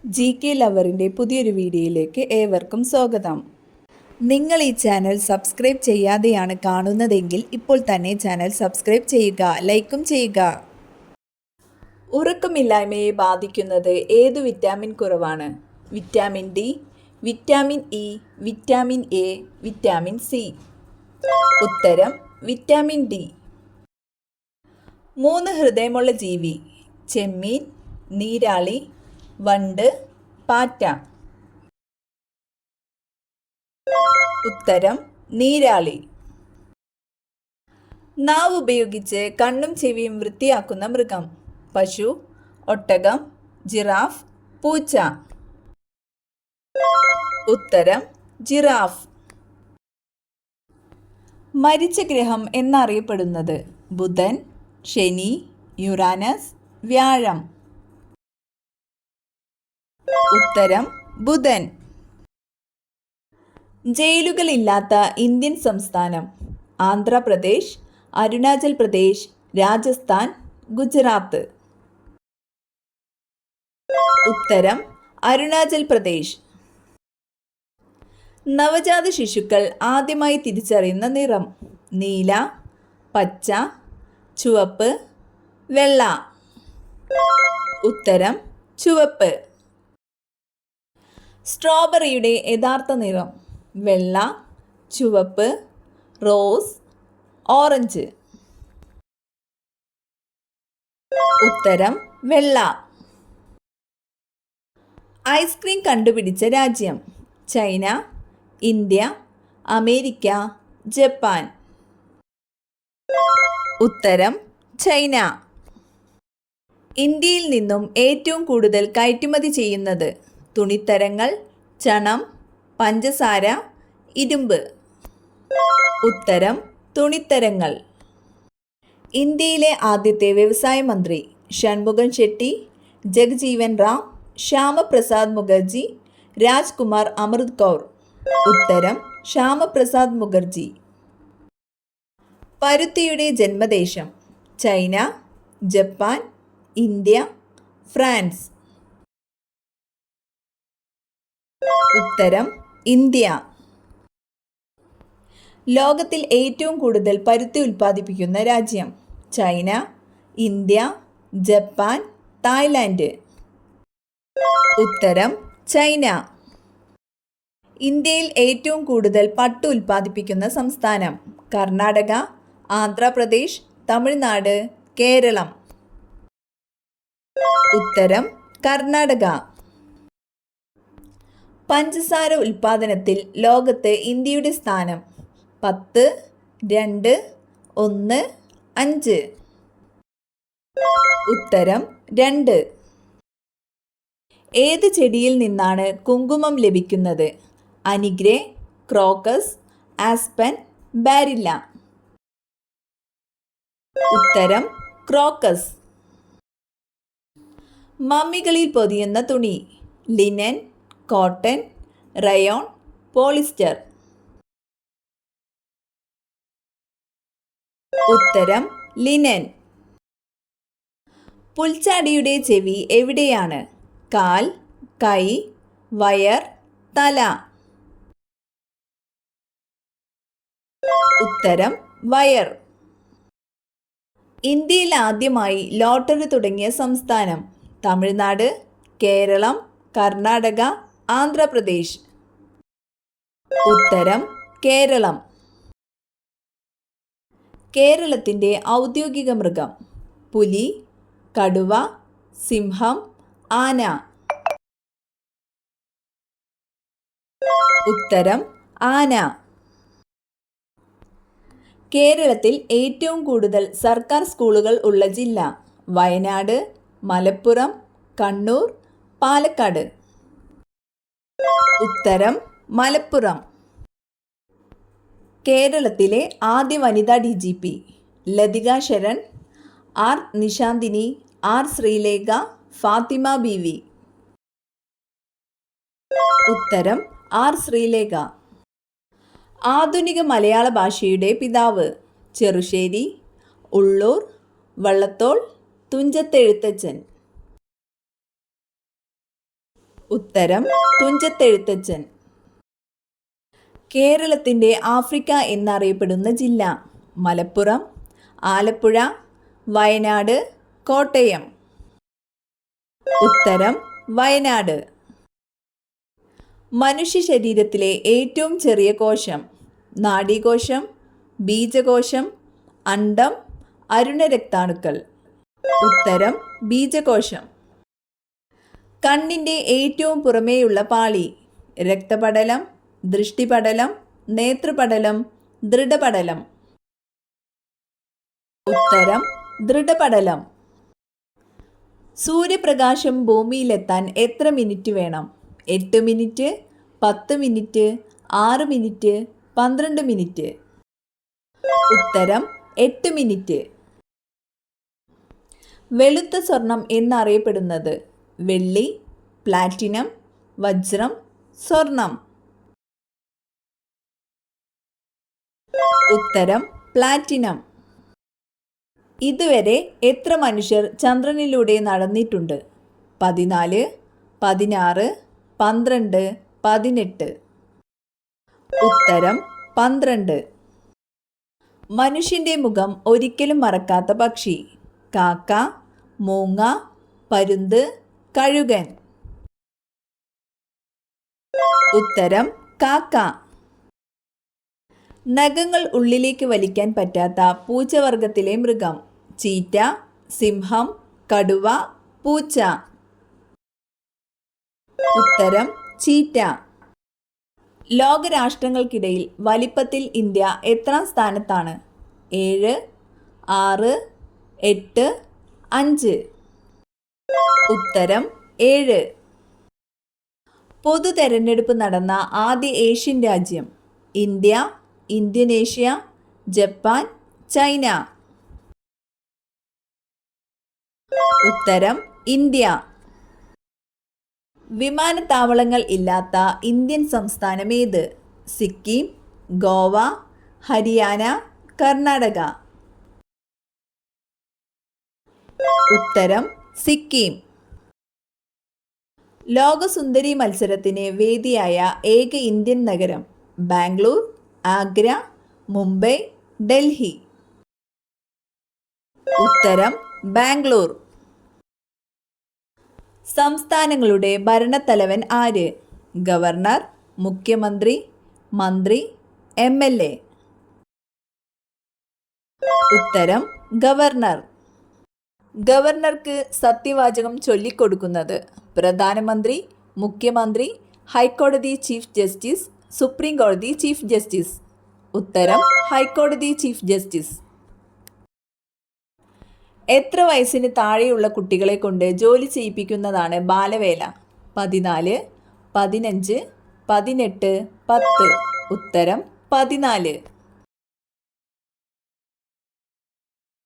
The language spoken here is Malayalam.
GK ലവറിൻ്റെ പുതിയൊരു വീഡിയോയിലേക്ക് ഏവർക്കും സ്വാഗതം. നിങ്ങൾ ഈ ചാനൽ സബ്സ്ക്രൈബ് ചെയ്യാതെയാണ് കാണുന്നതെങ്കിൽ ഇപ്പോൾ തന്നെ ചാനൽ സബ്സ്ക്രൈബ് ചെയ്യുക, ലൈക്കും ചെയ്യുക. ഉറക്കമില്ലായ്മയെ ബാധിക്കുന്നത് ഏതു വിറ്റാമിൻ കുറവാണ്? Vitamin D, vitamin E, vitamin A, vitamin C. ഉത്തരം വിറ്റാമിൻ ഡി. 3 ഹൃദയമുള്ള ജീവി: ചെമ്മീൻ, നീരാളി, വണ്ട്, പാറ്റ. ഉത്തരം നീരാളി. നാവ് ഉപയോഗിച്ച് കണ്ണും ചെവിയും വൃത്തിയാക്കുന്ന മൃഗം: പശു, ഒട്ടകം, ജിറാഫ്, പൂച്ച. ഉത്തരം ജിറാഫ്. മരിച്ച ഗ്രഹം എന്നറിയപ്പെടുന്നത്: ബുധൻ, ശനി, യുറാനസ്, വ്യാഴം. ഉത്തരം ബുധൻ. ജയിലുകളില്ലാത്ത ഇന്ത്യൻ സംസ്ഥാനം: ആന്ധ്രാപ്രദേശ്, അരുണാചൽ പ്രദേശ്, രാജസ്ഥാൻ, ഗുജറാത്ത്. ഉത്തരം അരുണാചൽ പ്രദേശ്. നവജാത ശിശുക്കൾ ആദ്യമായി തിരിച്ചറിയുന്ന നിറം: നീല, പച്ച, ചുവപ്പ്, വെള്ള. ഉത്തരം ചുവപ്പ്. സ്ട്രോബെറിയുടെ യഥാർത്ഥ നിറം: വെള്ള, ചുവപ്പ്, റോസ്, ഓറഞ്ച്. ഉത്തരം വെള്ള. ഐസ്ക്രീം കണ്ടുപിടിച്ച രാജ്യം: ചൈന, ഇന്ത്യ, അമേരിക്ക, ജപ്പാൻ. ഉത്തരം ചൈന. ഇന്ത്യയിൽ നിന്നും ഏറ്റവും കൂടുതൽ കയറ്റുമതി ചെയ്യുന്നത്: തുണിത്തരങ്ങൾ, ചണം, പഞ്ചസാര, ഇരുമ്പ്. ഉത്തരം തുണിത്തരങ്ങൾ. ഇന്ത്യയിലെ ആദ്യത്തെ വ്യവസായ മന്ത്രി: ഷൺമുഖം ഷെട്ടി, ജഗ്ജീവൻ റാം, ശ്യാമപ്രസാദ് മുഖർജി, രാജ്കുമാർ അമൃത് കൗർ. ഉത്തരം ശ്യാമപ്രസാദ് മുഖർജി. പരുത്തിയുടെ ജന്മദേശം: ചൈന, ജപ്പാൻ, ഇന്ത്യ, ഫ്രാൻസ്. ഉത്തരം ഇന്ത്യ. ലോകത്തിൽ ഏറ്റവും കൂടുതൽ പരുത്തി ഉൽപ്പാദിപ്പിക്കുന്ന രാജ്യം: ചൈന, ഇന്ത്യ, ജപ്പാൻ, തായ്ലാൻഡ്. ഉത്തരം ചൈന. ഇന്ത്യയിൽ ഏറ്റവും കൂടുതൽ പട്ട് ഉൽപ്പാദിപ്പിക്കുന്ന സംസ്ഥാനം: കർണാടക, ആന്ധ്രാപ്രദേശ്, തമിഴ്നാട്, കേരളം. ഉത്തരം കർണാടക. പഞ്ചസാര ഉൽപ്പാദനത്തിൽ ലോകത്ത് ഇന്ത്യയുടെ സ്ഥാനം: 10, 2, 1, 5. ഉത്തരം 2. ഏത് ചെടിയിൽ നിന്നാണ് കുങ്കുമം ലഭിക്കുന്നത്? അനിഗ്രേ, ക്രോക്കസ്, ആസ്പൻ, ബാരില്ല. ഉത്തരം ക്രോക്കസ്. മമ്മികളിൽ പൊതിയുന്ന തുണി: ലിനൻ, കോട്ടൺ, റയോൺ, പോളിസ്റ്റർ. ഉത്തരം ലിനൻ. പുൽച്ചാടിയുടെ ചെവി എവിടെയാണ്? കാൽ, കൈ, വയർ, തല. ഉത്തരം വയർ. ഇന്ത്യയിൽ ആദ്യമായി ലോട്ടറി തുടങ്ങിയ സംസ്ഥാനം: തമിഴ്നാട്, കേരളം, കർണാടക, ആന്ധ്രാപ്രദേശ്. ഉത്തരം കേരളം. കേരളത്തിൻ്റെ ഔദ്യോഗിക മൃഗം: പുലി, കടുവ, സിംഹം, ആന. ഉത്തരം ആന. കേരളത്തിൽ ഏറ്റവും കൂടുതൽ സർക്കാർ സ്കൂളുകൾ ഉള്ള ജില്ല: വയനാട്, മലപ്പുറം, കണ്ണൂർ, പാലക്കാട്. ഉത്തരം മലപ്പുറം. കേരളത്തിലെ ആദ്യ വനിതാ DGP: Lathika Saran, R Nishanthini, R Sreelekha, Fathima Beevi. ഉത്തരം ആർ ശ്രീലേഖ. ആധുനിക മലയാള ഭാഷയുടെ പിതാവ്: ചെറുശ്ശേരി, ഉള്ളൂർ, വള്ളത്തോൾ, തുഞ്ചത്തെഴുത്തച്ഛൻ. ഉത്തരം തുഞ്ചത്തെഴുത്തച്ഛൻ. കേരളത്തിൻ്റെ ആഫ്രിക്ക എന്നറിയപ്പെടുന്ന ജില്ല? മലപ്പുറം, ആലപ്പുഴ, വയനാട്, കോട്ടയം. ഉത്തരം വയനാട്. മനുഷ്യ ശരീരത്തിലെ ഏറ്റവും ചെറിയ കോശം? നാഡീകോശം, ബീജകോശം, അണ്ഡം, അരുണരക്താണുക്കൾ. ഉത്തരം ബീജകോശം. കണ്ണിൻ്റെ ഏറ്റവും പുറമേയുള്ള പാളി? രക്തപടലം, ദൃഷ്ടിപടലം, നേത്രപടലം, ദൃഢപടലം. ഉത്തരം ദൃഢപടലം. സൂര്യപ്രകാശം ഭൂമിയിലെത്താൻ എത്ര മിനിറ്റ് വേണം? 8 മിനിറ്റ്, 10 മിനിറ്റ്, 6 മിനിറ്റ്, 12 മിനിറ്റ്. ഉത്തരം 8 മിനിറ്റ്. വെളുത്ത സ്വർണം എന്നറിയപ്പെടുന്നത്? വെള്ളി, പ്ലാറ്റിനം, വജ്രം, സ്വർണം. ഉത്തരം പ്ലാറ്റിനം. ഇതുവരെ എത്ര മനുഷ്യർ ചന്ദ്രനിലൂടെ നടന്നിട്ടുണ്ട്? 14, 16, 12, 18. ഉത്തരം 12. മനുഷ്യൻ്റെ മുഖം ഒരിക്കലും മറക്കാത്ത പക്ഷി? കാക്ക, മൂങ്ങ, പരുന്ത്, കഴുകൻ. ഉത്തരം കാക്ക. നഖങ്ങൾ ഉള്ളിലേക്ക് വലിക്കാൻ പറ്റാത്ത പൂച്ചവർഗത്തിലെ മൃഗം? ചീറ്റ, സിംഹം, കടുവ, പൂച്ച. ഉത്തരം ചീറ്റ. ലോകരാഷ്ട്രങ്ങൾക്കിടയിൽ വലിപ്പത്തിൽ ഇന്ത്യ എത്രാം സ്ഥാനത്താണ്? 7, 6, 8, 5. ഉത്തരം 7. പൊതു തെരഞ്ഞെടുപ്പ് നടന്ന ആദ്യ ഏഷ്യൻ രാജ്യം? India, Indonesia, Japan, China. ഉത്തരം ഇന്ത്യ. വിമാനത്താവളങ്ങൾ ഇല്ലാത്ത ഇന്ത്യൻ സംസ്ഥാനം ഏത്? സിക്കിം, ഗോവ, ഹരിയാന, കർണാടക. ഉത്തരം സിക്കിം. ലോകസുന്ദരി മത്സരത്തിന് വേദിയായ ഏക ഇന്ത്യൻ നഗരം? ബാംഗ്ലൂർ, ആഗ്ര, മുംബൈ, ഡൽഹി. ഉത്തരം ബാംഗ്ലൂർ. സംസ്ഥാനങ്ങളുടെ ഭരണത്തലവൻ ആര്? ഗവർണർ, മുഖ്യമന്ത്രി, മന്ത്രി, MLA. ഉത്തരം ഗവർണർ. ഗവർണർക്ക് സത്യവാചകം ചൊല്ലിക്കൊടുക്കുന്നത്? പ്രധാനമന്ത്രി, മുഖ്യമന്ത്രി, ഹൈക്കോടതി ചീഫ് ജസ്റ്റിസ്, സുപ്രീം കോടതി ചീഫ് ജസ്റ്റിസ്. ഉത്തരം ഹൈക്കോടതി ചീഫ് ജസ്റ്റിസ്. എത്ര വയസ്സിന് താഴെയുള്ള കുട്ടികളെ കൊണ്ട് ജോലി ചെയ്യിപ്പിക്കുന്നതാണ് ബാലവേല? 14, 15, 18, 10. ഉത്തരം 14.